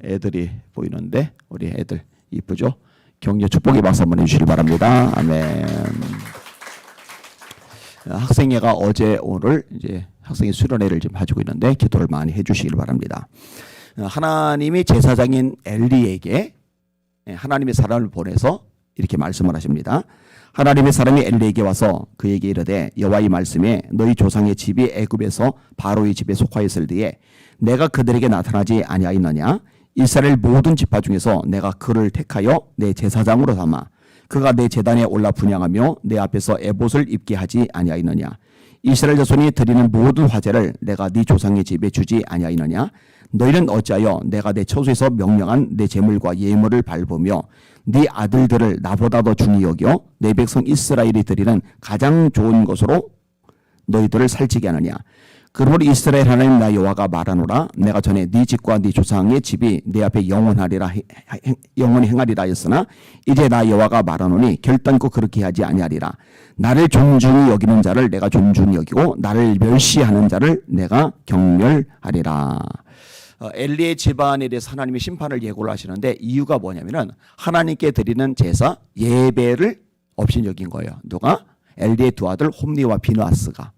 애들이 보이는데 우리 애들 이쁘죠? 격려 축복의 박수 한번 해주시기 바랍니다. 아멘. 학생회가 어제 오늘 이제 학생회 수련회를 지금 가지고 있는데 기도를 많이 해주시길 바랍니다. 하나님이 제사장인 엘리에게 하나님의 사람을 보내서 이렇게 말씀을 하십니다. 하나님의 사람이 엘리에게 와서 그에게 이르되 여호와의 말씀에 너희 조상의 집이 애굽에서 바로의 집에 속하였을 때에 내가 그들에게 나타나지 아니하였느냐. 이스라엘 모든 지파 중에서 내가 그를 택하여 내 제사장으로 삼아 그가 내 제단에 올라 분향하며 내 앞에서 에봇을 입게 하지 아니하였느냐. 이스라엘 자손이 드리는 모든 화제를 내가 네 조상의 집에 주지 아니하였느냐. 너희는 어찌하여 내가 내 처소에서 명령한 내 제물과 예물을 밟으며 네 아들들을 나보다 더 중히 여겨 내 백성 이스라엘이 드리는 가장 좋은 것으로 너희들을 살찌게 하느냐. 그러므로 이스라엘 하나님 나 여호와가 말하노라. 내가 전에 네 집과 네 조상의 집이 내 앞에 영원히 행하리라 했으나 이제 나 여호와가 말하노니 결단코 그렇게 하지 아니하리라. 나를 존중히 여기는 자를 내가 존중히 여기고 나를 멸시하는 자를 내가 경멸하리라. 엘리의 집안에 대해서 하나님의 심판을 예고를 하시는데 이유가 뭐냐면은 하나님께 드리는 제사 예배를 없인 여긴 거예요. 누가? 엘리의 두 아들 홈니와 비느하스가.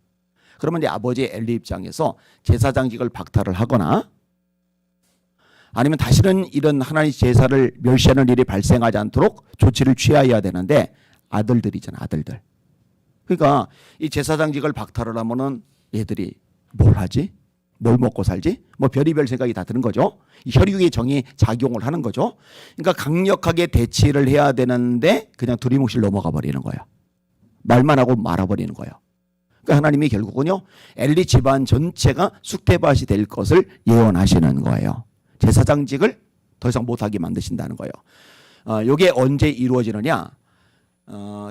그러면 이제 아버지 엘리 입장에서 제사장직을 박탈을 하거나 아니면 다시는 이런 하나님 제사를 멸시하는 일이 발생하지 않도록 조치를 취해야 되는데 아들들이잖아, 아들들. 그러니까 이 제사장직을 박탈을 하면은 얘들이 뭘 하지? 뭘 먹고 살지? 뭐 별의별 생각이 다 드는 거죠. 혈육의 정이 작용을 하는 거죠. 그러니까 강력하게 대치를 해야 되는데 그냥 두리뭉실 넘어가 버리는 거예요. 말만 하고 말아버리는 거예요. 그러니까 하나님이 결국은요 엘리 집안 전체가 쑥대밭이 될 것을 예언하시는 거예요. 제사장직을 더 이상 못하게 만드신다는 거예요. 이게 언제 이루어지느냐?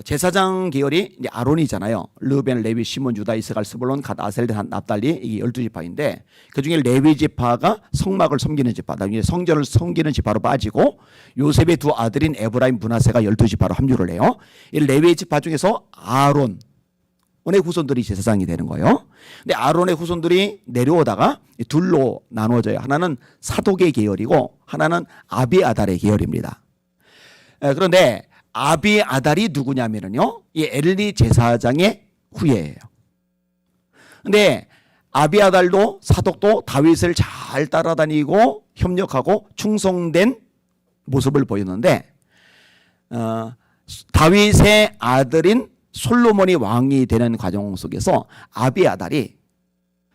제사장 계열이 이제 아론이잖아요. 르벤, 레위, 시몬, 유다, 이스라엘, 스불론, 갓, 아셀, 납달리 이게 12지파인데 그중에 레위 지파가 성막을 섬기는 지파, 나중에 성전을 섬기는 지파로 빠지고 요셉의 두 아들인 에브라임, 므낫세가 12지파로 합류를 해요. 이 레위 지파 중에서 아론의 후손들이 제사장이 되는 거예요. 근데 아론의 후손들이 내려오다가 둘로 나누어져요. 하나는 사독의 계열이고 하나는 아비아달의 계열입니다. 그런데 아비아달이 누구냐면요, 이 엘리 제사장의 후예예요. 근데 아비아달도 사독도 다윗을 잘 따라다니고 협력하고 충성된 모습을 보였는데 다윗의 아들인 솔로몬이 왕이 되는 과정 속에서 아비아달이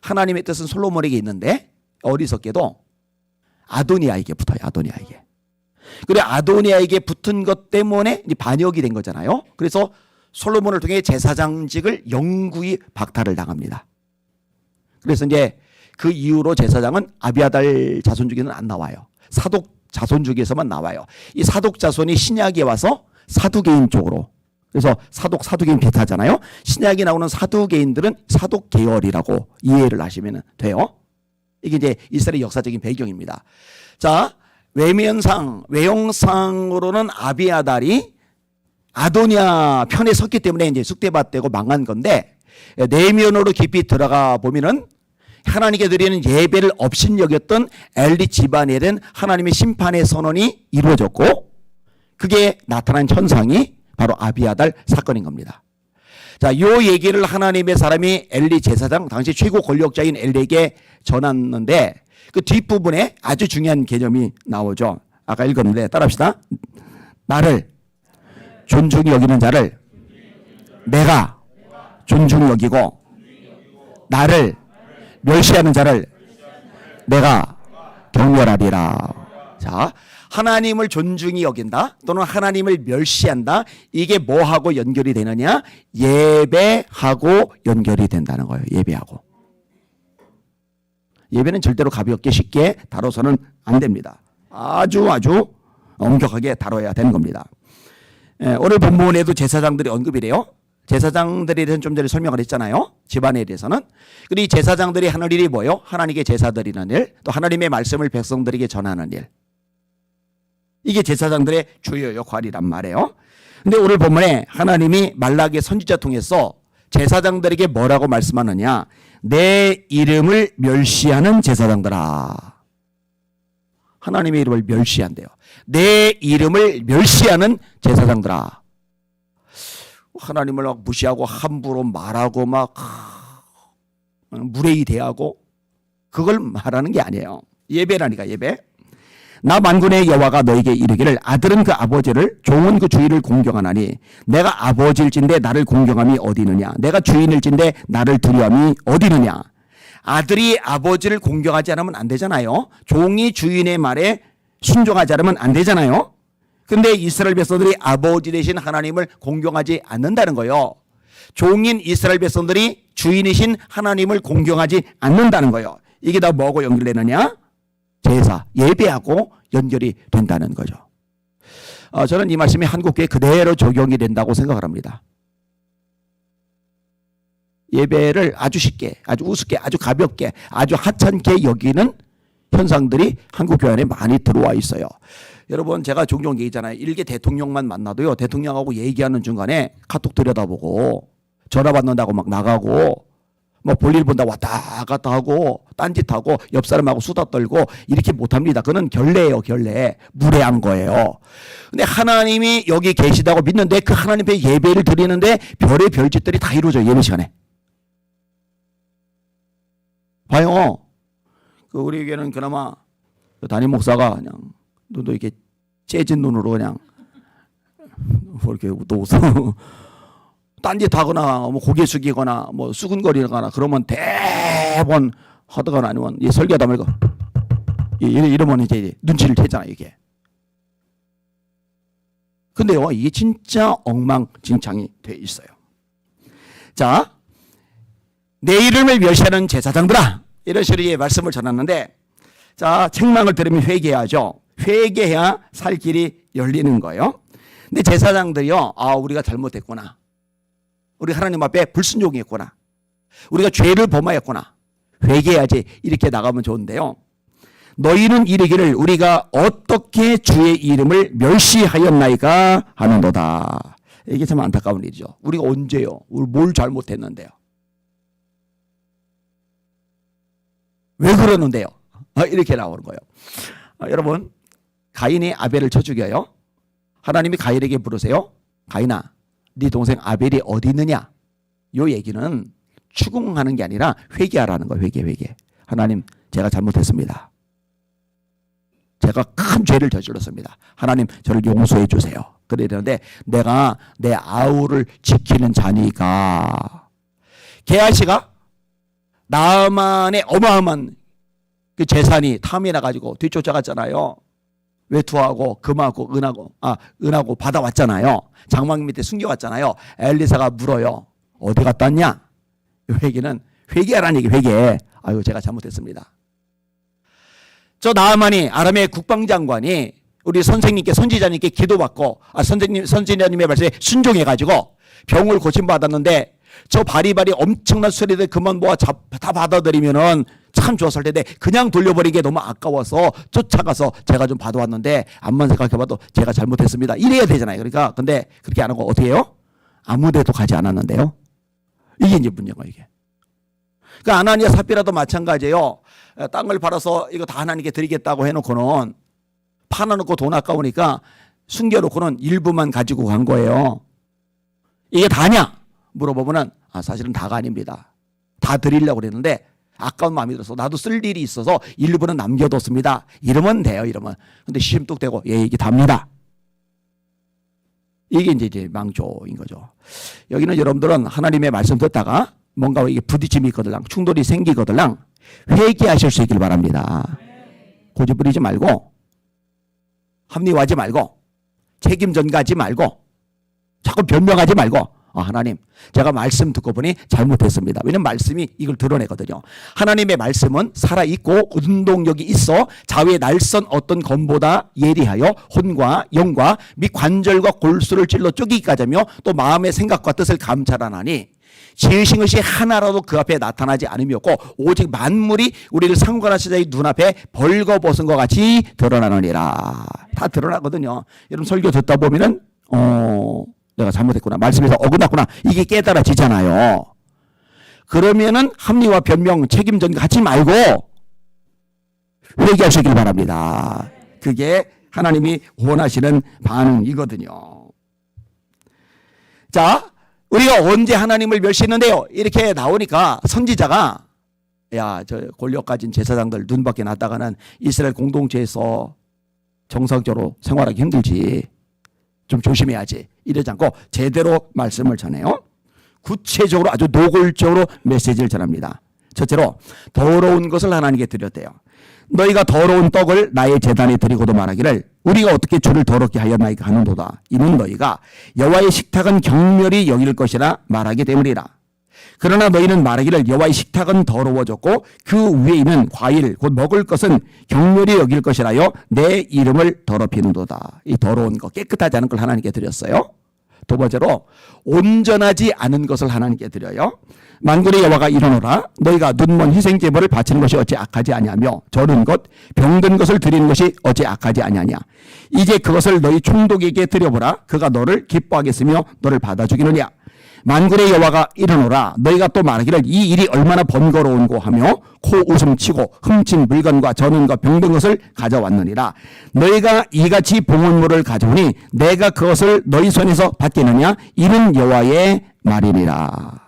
하나님의 뜻은 솔로몬에게 있는데 어리석게도 아도니아에게 붙어요. 아도니아에게. 그래 아도니아에게 붙은 것 때문에 반역이 된 거잖아요. 그래서 솔로몬을 통해 제사장직을 영구히 박탈을 당합니다. 그래서 이제 그 이후로 제사장은 아비아달 자손 중에는 안 나와요. 사독 자손 중에서만 나와요. 이 사독 자손이 신약에 와서 사두개인 쪽으로. 그래서 사두개인 비슷하잖아요. 신약에 나오는 사두개인들은 사독 계열이라고 이해를 하시면 돼요. 이게 이제 이스라엘 역사적인 배경입니다. 자, 외형상으로는 아비아달이 아도니아 편에 섰기 때문에 이제 쑥대밭되고 망한 건데 내면으로 깊이 들어가 보면은 하나님께 드리는 예배를 업신여겼던 엘리 집안에 대한 하나님의 심판의 선언이 이루어졌고 그게 나타난 현상이 바로 아비아달 사건인 겁니다. 자, 이 얘기를 하나님의 사람이 엘리 제사장, 당시 최고 권력자인 엘리에게 전했는데 그 뒷부분에 아주 중요한 개념이 나오죠. 아까 읽었는데 따라합시다. 나를 존중히 여기는 자를 내가 존중히 여기고 나를 멸시하는 자를 내가 경멸하리라. 자, 하나님을 존중히 여긴다 또는 하나님을 멸시한다. 이게 뭐하고 연결이 되느냐? 예배하고 연결이 된다는 거예요. 예배하고. 예배는 절대로 가볍게 쉽게 다뤄서는 안 됩니다. 아주 엄격하게 다뤄야 되는 겁니다. 오늘 본문에도 제사장들이 언급이 돼요. 제사장들에 대해서는 좀 전에 설명을 했잖아요. 집안에 대해서는. 그리고 이 제사장들이 하는 일이 뭐예요? 하나님께 제사 드리는 일, 또 하나님의 말씀을 백성들에게 전하는 일. 이게 제사장들의 주요 역할이란 말이에요. 근데 오늘 본문에 하나님이 말라기의 선지자 통해서 제사장들에게 뭐라고 말씀하느냐? 내 이름을 멸시하는 제사장들아. 하나님의 이름을 멸시한대요. 내 이름을 멸시하는 제사장들아. 하나님을 막 무시하고 함부로 말하고 막 무례히 대하고 그걸 말하는 게 아니에요. 예배라니까 예배. 나 만군의 여호와가 너에게 이르기를 아들은 그 아버지를 종은 그 주인을 공경하나니 내가 아버지일진데 나를 공경함이 어디느냐 내가 주인일진데 나를 두려움이 어디느냐. 아들이 아버지를 공경하지 않으면 안 되잖아요. 종이 주인의 말에 순종하지 않으면 안 되잖아요. 근데 이스라엘 백성들이 아버지 되신 하나님을 공경하지 않는다는 거예요. 종인 이스라엘 백성들이 주인이신 하나님을 공경하지 않는다는 거예요. 이게 다 뭐하고 연결되느냐? 제사, 예배하고 연결이 된다는 거죠. 저는 이 말씀이 한국교회에 그대로 적용이 된다고 생각을 합니다. 예배를 아주 쉽게, 아주 우습게, 아주 가볍게, 아주 하찮게 여기는 현상들이 한국교회 안에 많이 들어와 있어요. 여러분 제가 종종 얘기잖아요. 일개 대통령만 만나도요. 대통령하고 얘기하는 중간에 카톡 들여다보고 전화 받는다고 막 나가고 뭐 볼일 본다 왔다 갔다 하고 딴짓하고 옆 사람하고 수다 떨고 이렇게 못합니다. 그건 결례예요. 결례. 무례한 거예요. 근데 하나님이 여기 계시다고 믿는데 그 하나님 앞에 예배를 드리는데 별의 별짓들이 다 이루어져요. 예배 시간에. 봐요. 그 우리 교회는 그나마 그 담임 목사가 그냥 눈도 이렇게 째진 눈으로 그냥 뭐 이렇게 또 웃어. 딴짓하거나 뭐 고개 숙이거나 뭐 수근거리거나 그러면 대번 하다거나 아니면 이 설교하다 말고 이러면 이제 눈치를 채잖아요 이게. 근데요 이게 진짜 엉망진창이 돼 있어요. 자, 내 이름을 멸시하는 제사장들아 이런 식으로 말씀을 전했는데 자 책망을 들으면 회개해야죠. 회개해야 살 길이 열리는 거예요. 근데 제사장들이요 우리가 잘못했구나. 우리 하나님 앞에 불순종했구나. 우리가 죄를 범하였구나. 회개해야지 이렇게 나가면 좋은데요. 너희는 이르기를 우리가 어떻게 주의 이름을 멸시하였나이까 하는도다. 이게 참 안타까운 일이죠. 우리가 언제요? 우리 뭘 잘못했는데요? 왜 그러는데요? 이렇게 나오는 거예요. 여러분 가인이 아벨을 쳐 죽여요. 하나님이 가인에게 물으세요. 가인아 네 동생 아벨이 어디 있느냐? 요 얘기는 추궁하는 게 아니라 회개하라는 거예요. 회개. 하나님 제가 잘못했습니다. 제가 큰 죄를 저질렀습니다. 하나님 저를 용서해 주세요. 그래야 되는데 내가 내 아우를 지키는 자니까. 게하시가 나만의 어마어마한 그 재산이 탐이 나가지고 뒤쫓아갔잖아요. 외투하고 금하고 은하고 받아왔잖아요. 장막 밑에 숨겨왔잖아요. 엘리사가 물어요. 어디 갔다 왔냐? 이 회개는 회개하라는 얘기. 회개. 아유 제가 잘못했습니다. 저 나아만이 아람의 국방장관이 우리 선생님께 선지자님께 기도받고 선지자님의 말씀에 순종해가지고 병을 고침받았는데 저 바리바리 엄청난 수리들 그만 모아 다 받아들이면은 참 좋았을 텐데 그냥 돌려버린 게 너무 아까워서 쫓아가서 제가 좀 받아왔는데 암만 생각해봐도 제가 잘못했습니다. 이래야 되잖아요. 그러니까 근데 그렇게 안 하고 어떻게 해요? 아무데도 가지 않았는데요. 이게 이제 문제가 이게. 그러니까 아나니아 삽비라도 마찬가지예요. 땅을 팔아서 이거 다 하나님께 드리겠다고 해놓고는 팔아놓고 돈 아까우니까 숨겨놓고는 일부만 가지고 간 거예요. 이게 다냐? 물어보면은 사실은 다가 아닙니다. 다 드리려고 그랬는데 아까운 마음이 들어서 나도 쓸 일이 있어서 일부는 남겨뒀습니다. 이러면 돼요. 이러면. 근데 심뚝대고 이게 답니다. 이게 이제 망조인 거죠. 여기는 여러분들은 하나님의 말씀 듣다가 뭔가 이게 부딪힘이 있거들랑 충돌이 생기거들랑 회개하실 수 있길 바랍니다. 고집 부리지 말고 합리화하지 말고 책임 전가하지 말고 자꾸 변명하지 말고 하나님 제가 말씀 듣고 보니 잘못했습니다. 왜냐하면 말씀이 이걸 드러내거든요. 하나님의 말씀은 살아있고 운동력이 있어 좌우의 날선 어떤 검보다 예리하여 혼과 영과 및 관절과 골수를 찔러 쪼개기까지 하며 또 마음의 생각과 뜻을 감찰하나니 지으신 것이 하나라도 그 앞에 나타나지 않음이었고 오직 만물이 우리를 상관하신 자의 눈앞에 벌거벗은 것 같이 드러나느니라. 다 드러나거든요. 여러분 설교 듣다 보면은 내가 잘못했구나. 말씀에서 어긋났구나. 이게 깨달아지잖아요. 그러면은 합리화 변명 책임 전가하지 말고 회개하시길 바랍니다. 그게 하나님이 원하시는 반응이거든요. 자, 우리가 언제 하나님을 멸시했는데요? 이렇게 나오니까 선지자가 야, 저 권력 가진 제사장들 눈밖에 났다가는 이스라엘 공동체에서 정상적으로 생활하기 힘들지. 좀 조심해야지. 이러지 않고 제대로 말씀을 전해요. 구체적으로 아주 노골적으로 메시지를 전합니다. 첫째로 더러운 것을 하나님께 드렸대요. 너희가 더러운 떡을 나의 제단에 드리고도 말하기를 우리가 어떻게 주를 더럽게 하였나이까 하는도다. 이는 너희가 여호와의 식탁은 경멸히 여길 것이라 말하기 때문이라. 그러나 너희는 말하기를 여호와의 식탁은 더러워졌고 그 위에 있는 과일 곧 먹을 것은 경멸히 여길 것이라여 내 이름을 더럽히는도다. 이 더러운 것, 깨끗하지 않은 걸 하나님께 드렸어요. 두 번째로 온전하지 않은 것을 하나님께 드려요. 만군의 여호와가 이르노라 너희가 눈먼 희생 제물을 바치는 것이 어찌 악하지 아니하며 저른 것 병든 것을 드리는 것이 어찌 악하지 아니하냐. 이제 그것을 너희 총독에게 드려보라. 그가 너를 기뻐하겠으며 너를 받아주기느냐. 만군의 여호와가 이르노라 너희가 또 말하기를 이 일이 얼마나 번거로운고 하며 코 웃음치고 흠친 물건과 저는과 병든 것을 가져왔느니라. 너희가 이같이 봉헌물을 가져오니 내가 그것을 너희 손에서 받겠느냐. 이는 여호와의 말이니라.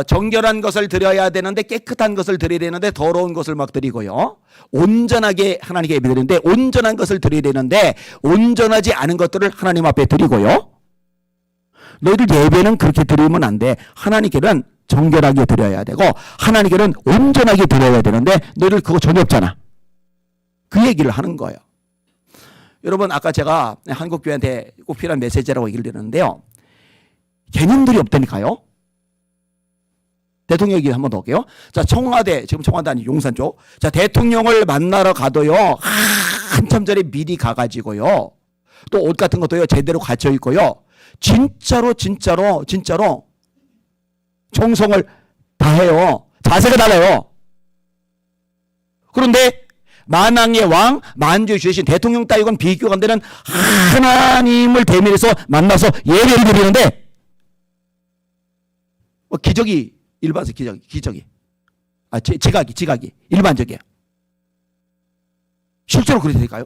정결한 것을 드려야 되는데 깨끗한 것을 드려야 되는데 더러운 것을 막 드리고요. 온전하게 하나님께 예배드리는데 온전한 것을 드려야 되는데 온전하지 않은 것들을 하나님 앞에 드리고요. 너희들 예배는 그렇게 드리면 안 돼. 하나님께는 정결하게 드려야 되고 하나님께는 온전하게 드려야 되는데 너희들 그거 전혀 없잖아. 그 얘기를 하는 거예요. 여러분 아까 제가 한국교회한테 꼭 필요한 메시지라고 얘기를 드렸는데요. 개념들이 없다니까요. 대통령 얘기 한번 더 할게요. 자, 청와대, 지금 청와대 아니 용산 쪽. 자, 대통령을 만나러 가도요. 한참 전에 미리 가가지고요. 또 옷 같은 것도요. 제대로 갖춰 있고요. 진짜로 정성을 다해요. 자세가 달라요. 그런데 만왕의 왕, 만주의 주신 대통령 따위건 비교가 안 되는 하나님을 대면해서 만나서 예배를 드리는데 기적이 일반적 기적이 지각이 일반적이에요. 실제로 그렇게 될까요?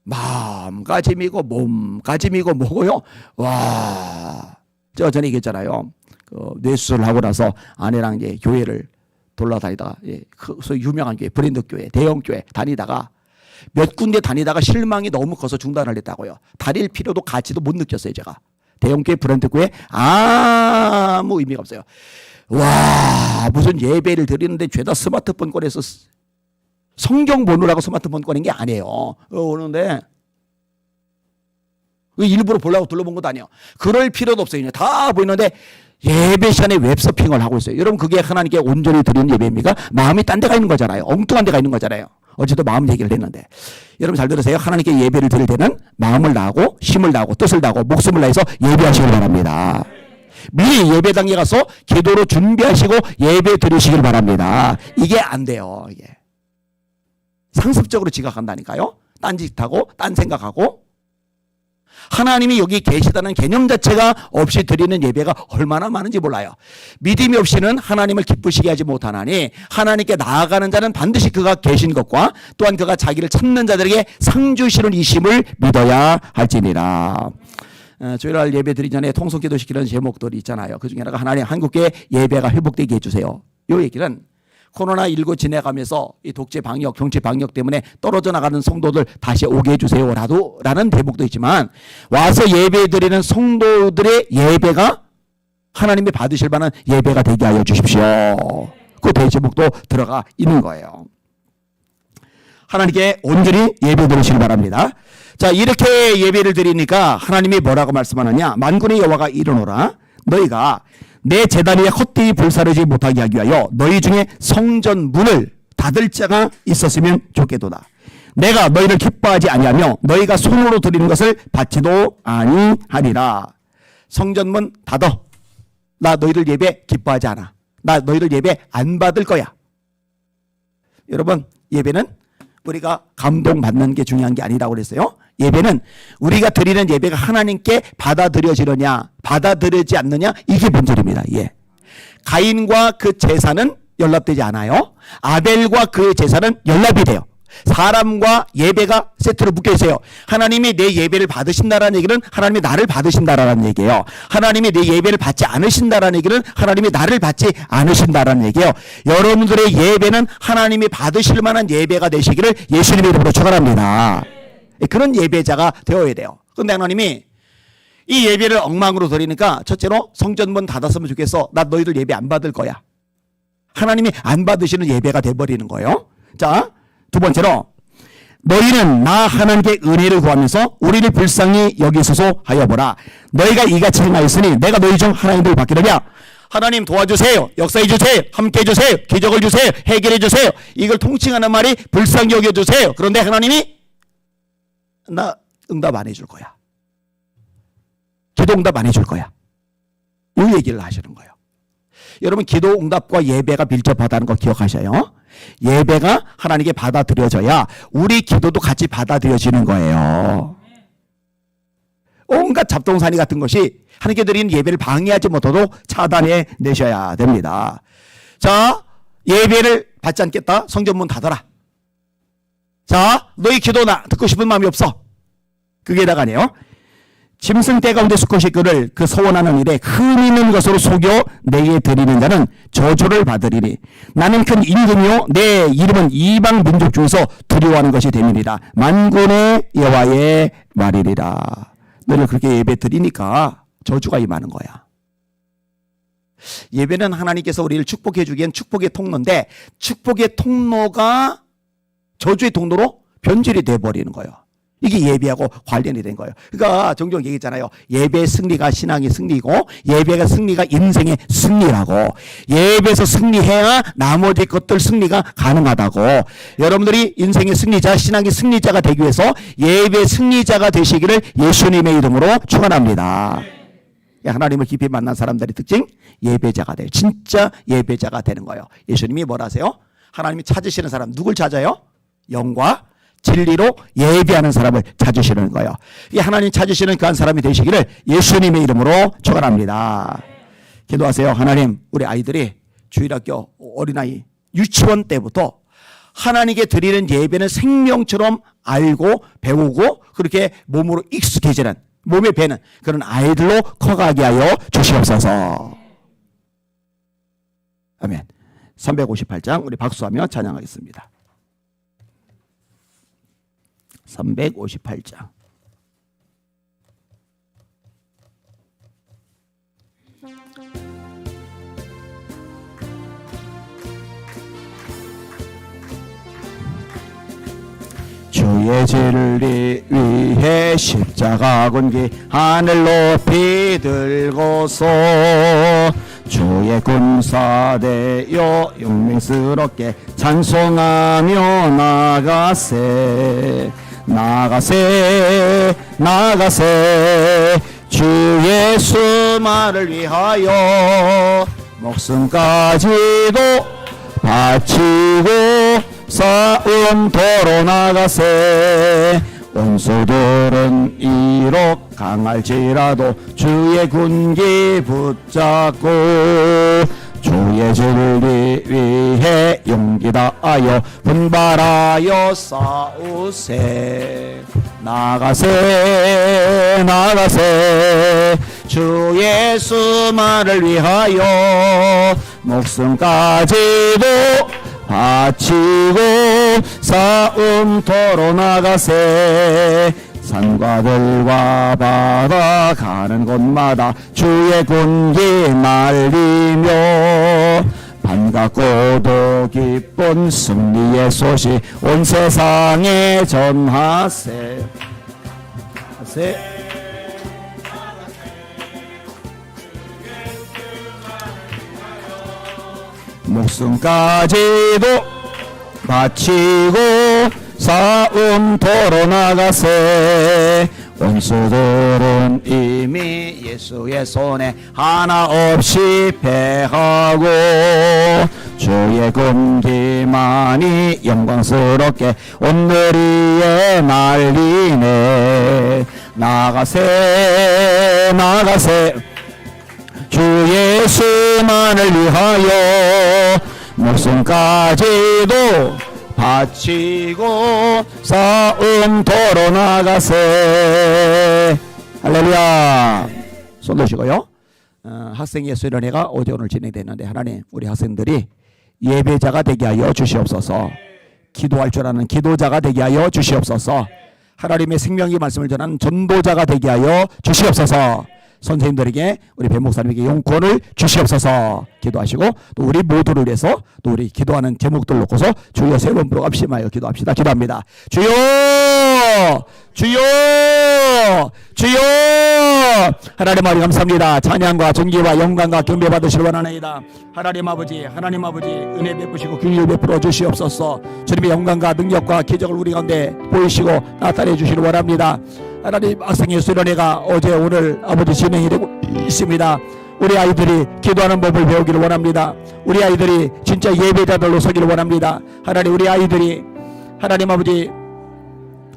마음가짐이고 몸가짐이고 뭐고요. 와, 제가 전에 얘기했잖아요. 그 뇌수술을 하고 나서 아내랑 이제 교회를 돌아다니다가 소위 유명한 교회, 브랜드 교회, 대형 교회 다니다가 몇 군데 다니다가 실망이 너무 커서 중단을 했다고요. 다닐 필요도 가치도 못 느꼈어요. 제가 대형 교회, 브랜드 교회 아무 의미가 없어요. 와, 무슨 예배를 드리는데 죄다 스마트폰 꺼내서 성경 보느라고 스마트폰 꺼낸 게 아니에요. 오는데 일부러 보려고 둘러본 것도 아니에요. 그럴 필요도 없어요. 다 보이는데 예배 시간에 웹서핑을 하고 있어요. 여러분 그게 하나님께 온전히 드리는 예배입니까? 마음이 딴 데가 있는 거잖아요. 엉뚱한 데가 있는 거잖아요. 어제도 마음 얘기를 했는데 여러분 잘 들으세요. 하나님께 예배를 드릴 때는 마음을 다하고 힘을 다하고 뜻을 다하고 목숨을 다해서 예배하시길 바랍니다. 미리 예배당에 가서 기도로 준비하시고 예배 드리시길 바랍니다. 이게 안 돼요. 이게 상습적으로 지각한다니까요. 딴짓하고 딴 생각하고 하나님이 여기 계시다는 개념 자체가 없이 드리는 예배가 얼마나 많은지 몰라요. 믿음이 없이는 하나님을 기쁘시게 하지 못하나니 하나님께 나아가는 자는 반드시 그가 계신 것과 또한 그가 자기를 찾는 자들에게 상 주시는 이심을 믿어야 할지니라. 주일날 예배 드리기 전에 통성기도 시키는 제목들이 있잖아요. 그 중에 하나가 하나님 한국교회 예배가 회복되게 해주세요. 이 얘기는 코로나19 지내가면서 이 독재 방역, 정치 방역 때문에 떨어져 나가는 성도들 다시 오게 해주세요. 라는 대목도 있지만 와서 예배 드리는 성도들의 예배가 하나님이 받으실 만한 예배가 되게 하여 주십시오. 그 대제목도 들어가 있는 거예요. 하나님께 온전히 예배 드리시기 바랍니다. 자, 이렇게 예배를 드리니까 하나님이 뭐라고 말씀하느냐. 만군의 여호와가 이르노라 너희가 내 제단 위에 헛되이 불사르지 못하게 하기 위하여 너희 중에 성전 문을 닫을 자가 있었으면 좋겠도다. 내가 너희를 기뻐하지 아니하며 너희가 손으로 드리는 것을 받지도 아니하리라. 성전문 닫어. 나 너희들 예배 기뻐하지 않아. 나 너희들 예배 안 받을 거야. 여러분 예배는 우리가 감동받는 게 중요한 게 아니라고 그랬어요. 예배는 우리가 드리는 예배가 하나님께 받아들여지느냐 받아들여지지 않느냐 이게 문제입니다. 예. 가인과 그 제사는 연합되지 않아요. 아벨과 그 제사는 연합이 돼요. 사람과 예배가 세트로 묶여 있어요. 하나님이 내 예배를 받으신다라는 얘기는 하나님이 나를 받으신다라는 얘기예요. 하나님이 내 예배를 받지 않으신다라는 얘기는 하나님이 나를 받지 않으신다라는 얘기예요. 여러분들의 예배는 하나님이 받으실 만한 예배가 되시기를 예수님의 이름으로 축원합니다. 그런 예배자가 되어야 돼요. 그런데 하나님이 이 예배를 엉망으로 드리니까 첫째로 성전문 닫았으면 좋겠어. 나 너희들 예배 안 받을 거야. 하나님이 안 받으시는 예배가 돼버리는 거예요. 자, 두 번째로 너희는 나 하나님께 은혜를 구하면서 우리를 불쌍히 여기소서 하여 보라. 너희가 이같이 행하였으니 내가 너희 중 하나님을 받기르냐. 하나님 도와주세요. 역사해 주세요. 함께 해 주세요. 기적을 주세요. 해결해 주세요. 이걸 통칭하는 말이 불쌍히 여겨 주세요. 그런데 하나님이 나 응답 안 해줄 거야. 기도 응답 안 해줄 거야. 이 얘기를 하시는 거예요. 여러분, 기도 응답과 예배가 밀접하다는 거 기억하셔요. 예배가 하나님께 받아들여져야 우리 기도도 같이 받아들여지는 거예요. 온갖 잡동사니 같은 것이 하나님께 드리는 예배를 방해하지 못하도록 차단해 내셔야 됩니다. 자, 예배를 받지 않겠다. 성전문 닫아라. 자, 너희 기도 나 듣고 싶은 마음이 없어. 그게 다가네요. 짐승떼 가운데 수컷이 그를 그 소원하는 일에 흠 있는 것으로 속여 내게 드리는 자는 저주를 받으리니 나는 큰 임금이요 내 이름은 이방 민족 중에서 두려워하는 것이 됨이니라. 만군의 여호와의 말이리라. 너를 그렇게 예배 드리니까 저주가 임하는 거야. 예배는 하나님께서 우리를 축복해 주기엔 축복의 통로인데 축복의 통로가 저주의 통로로 변질이 돼버리는 거예요. 이게 예배하고 관련이 된 거예요. 그러니까 종종 얘기했잖아요. 예배 승리가 신앙의 승리고 예배가 승리가 인생의 승리라고. 예배에서 승리해야 나머지 것들 승리가 가능하다고. 여러분들이 인생의 승리자, 신앙의 승리자가 되기 위해서 예배 승리자가 되시기를 예수님의 이름으로 축원합니다. 하나님을 깊이 만난 사람들의 특징, 예배자가 돼요. 진짜 예배자가 되는 거예요. 예수님이 뭐라 하세요? 하나님이 찾으시는 사람 누굴 찾아요? 영과 진리로 예배하는 사람을 찾으시는 거예요. 이 하나님 찾으시는 그 한 사람이 되시기를 예수님의 이름으로 축원합니다. 기도하세요. 하나님, 우리 아이들이 주일학교, 어린아이, 유치원 때부터 하나님께 드리는 예배는 생명처럼 알고 배우고 그렇게 몸으로 익숙해지는, 몸에 배는 그런 아이들로 커가게 하여 주시옵소서. 아멘. 358장 우리 박수하며 찬양하겠습니다. 358장. 주의 진리 위해 십자가 군기 하늘 높이 들고서 주의 군사되어 용맹스럽게 찬송하며 나가세 나가세 나가세 주 예수만을 위하여 목숨까지도 바치고 싸움터로 나가세 원수들은 이록 강할지라도 주의 군기 붙잡고 주의 진리 위해 용기 다하여 분발하여 싸우세 나가세 나가세 주 예수만을 위하여 목숨까지도 바치고 싸움터로 나가세 산과 들과 바다 가는 곳마다 주의 군기 날리며 반갑고도 기쁜 승리의 소식 온 세상에 전하세 목숨까지도 바치고 싸움터로 나가세 원수들은 이미 예수의 손에 하나 없이 패하고 주의 군기만이 영광스럽게 온누리에 날리네 나가세 나가세 주 예수만을 위하여 목숨까지도 바치고 싸움터로 나가세. 할렐루야. 손 드시고요. 학생 예수련회가 어제 오늘 진행됐는데 하나님 우리 학생들이 예배자가 되게 하여 주시옵소서. 기도할 줄 아는 기도자가 되게 하여 주시옵소서. 하나님의 생명의 말씀을 전하는 전도자가 되게 하여 주시옵소서. 선생님들에게 우리 배 목사님에게 용권을 주시옵소서. 기도하시고 또 우리 모두를 위해서 또 우리 기도하는 제목들 놓고서 주여 세 번 부르고 합심하여 기도합시다. 기도합니다. 주여 주여 주여. 하나님 아버지 감사합니다. 찬양과 존귀와 영광과 경배 받으시길 원하나이다. 하나님 아버지 은혜 베푸시고 긍휼 베풀어 주시옵소서. 주님의 영광과 능력과 기적을 우리 가운데 보이시고 나타내 주시길 원합니다. 하나님 학생 예수련회가 어제 오늘 아버지 진행이 되고 있습니다. 우리 아이들이 기도하는 법을 배우기를 원합니다. 우리 아이들이 진짜 예배자들로 서기를 원합니다. 하나님 우리 아이들이 하나님 아버지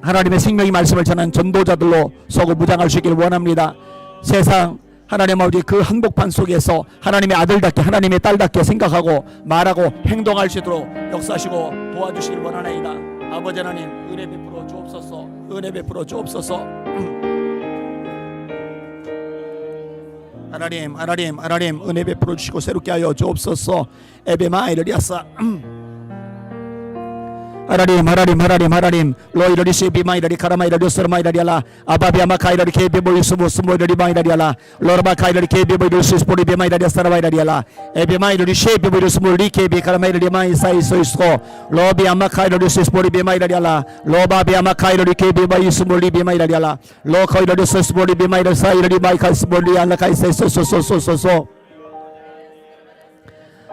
하나님의 생명의 말씀을 전하는 전도자들로 서고 무장할 수 있기를 원합니다. 세상 하나님 아버지 그 한복판 속에서 하나님의 아들답게 하나님의 딸답게 생각하고 말하고 행동할 수 있도록 역사하시고 도와주시길 원하나이다. 아버지 하나님 은혜 베풀어 주옵소서. 은혜 베풀어 주옵소서. 하나님 은혜 베풀어 주시고 새롭게 하여 주옵소서. 에베마이르리아사 하나님 로이러리 시비마이러리 카라마이러리 소르마이러리알라 아바비아마카이러리 케비보이 스모스모이러리 마이러리알라 로르바카이러리 케비보이 스포리비마이러리 사라마이러리알라 에비마이러리 쉐비보이 스몰리 케비 카라마이러리 마이사이소이스코 로비아마카이러리 스포리비마이러리알라 로바비아마카이러리 케비보이 스몰리비마이러리알라 로카이러리 스포리비마이러리 사이러리 마이카스몰리알라 카이사이소소소소소.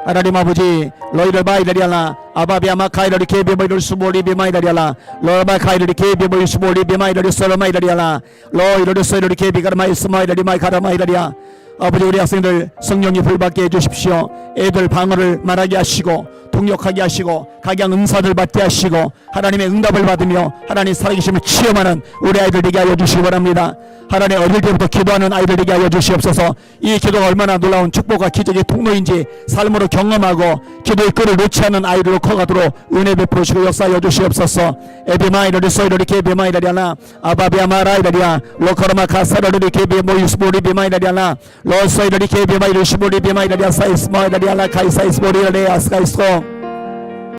하나님 아버지 로이를 바이러리알라 아바비아마 카이러리 케비보이를 수몰리 비마이러리알라 로바 카이러리 케비보이 수몰리 비마이러리 솔로마이러리알라 로이러리 소이러리 케비가라마이 스마이러리 마이카라마이러리아. 아버지 우리 학생들 성령이 불받게 해주십시오. 애들 방언을 말하게 하시고 동력하게 하시고 각양 은사를 받게 하시고 하나님의 응답을 받으며 하나님 살아계심을 체험하는 우리 아이들 되게 하여 주시기 바랍니다. 하나님 어릴 때부터 기도하는 아이들 되게 하여 주시옵소서. 이 기도가 얼마나 놀라운 축복과 기적의 통로인지 삶으로 경험하고 기도의 끈을 놓지 않는 아이들로 커가도록 은혜 베풀으시고 역사하여 주시옵소서. 에비마이러리 소이러리 케비마이러리아나 아바비아마라이러리아 로카르마 카사러리 케비모이스보리 비마이러리아나 로소이러리 케비마이러리 시보리 비마이러리아 사이스마이러리아나 카이사이스보리러리아 스카이스코